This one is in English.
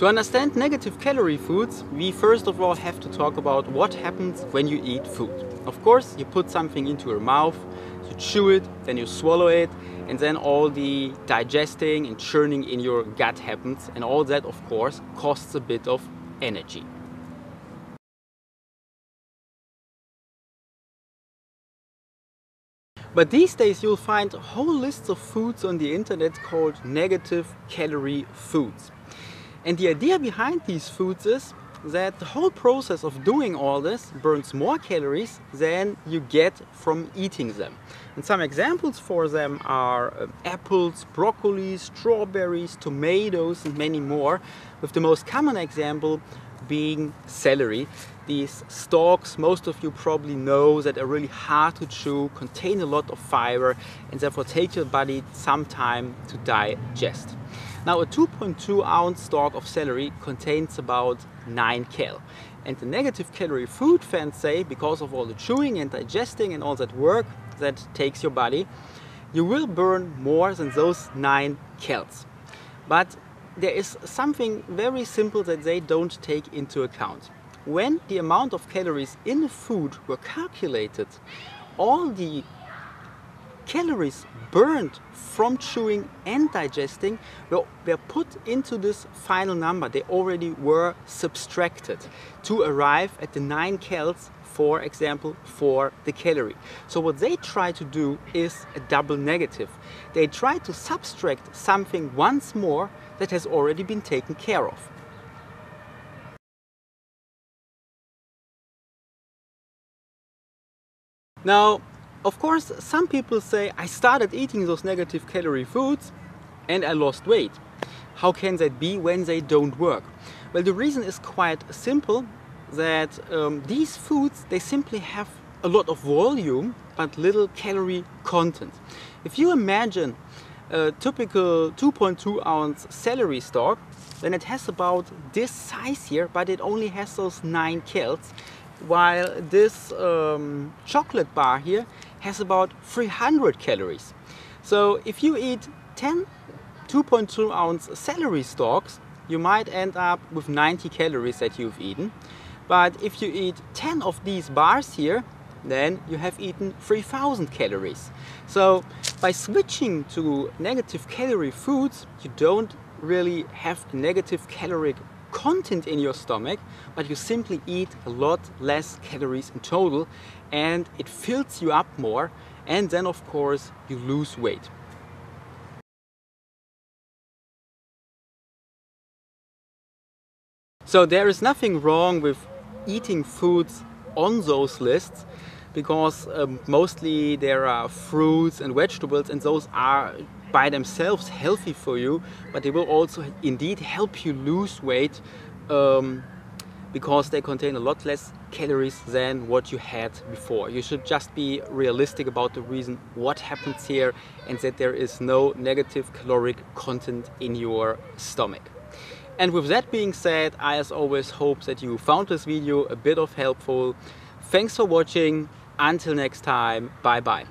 To understand negative calorie foods, we first of all have to talk about what happens when you eat food. Of course, you put something into your mouth, you chew it, then you swallow it, and then all the digesting and churning in your gut happens, and all that, of course, costs a bit of energy. But these days you'll find whole lists of foods on the internet called negative calorie foods. And the idea behind these foods is that the whole process of doing all this burns more calories than you get from eating them. And some examples for them are apples, broccoli, strawberries, tomatoes, and many more, with the most common example being celery. These stalks, most of you probably know, that are really hard to chew, contain a lot of fiber, and therefore take your body some time to digest. Now, a 2.2 ounce stalk of celery contains about 9 cal. And the negative calorie food fans say, because of all the chewing and digesting and all that work that takes your body, you will burn more than those 9 cals. But there is something very simple that they don't take into account. When the amount of calories in the food were calculated, all the calories burned from chewing and digesting were put into this final number. They already were subtracted to arrive at the 9 cals, for example, for the calorie. So what they try to do is a double negative. They try to subtract something once more that has already been taken care of. Now, of course, some people say, I started eating those negative calorie foods and I lost weight. How can that be when they don't work? Well, the reason is quite simple, that these foods, they simply have a lot of volume but little calorie content. If you imagine a typical 2.2 ounce celery stalk, then it has about this size here, but it only has those 9 cals, while this chocolate bar here has about 300 calories. So if you eat 10 2.2 ounce celery stalks, you might end up with 90 calories that you've eaten. But if you eat 10 of these bars here, then you have eaten 3000 calories. So by switching to negative calorie foods, you don't really have a negative caloric content in your stomach, but you simply eat a lot less calories in total, and it fills you up more, and then of course you lose weight. So there is nothing wrong with eating foods on those lists, because mostly there are fruits and vegetables, and those are by themselves healthy for you, but they will also indeed help you lose weight because they contain a lot less calories than what you had before. You should just be realistic about the reason what happens here, and that there is no negative caloric content in your stomach. And with that being said, I as always hope that you found this video a bit of helpful. Thanks for watching. Until next time, bye bye.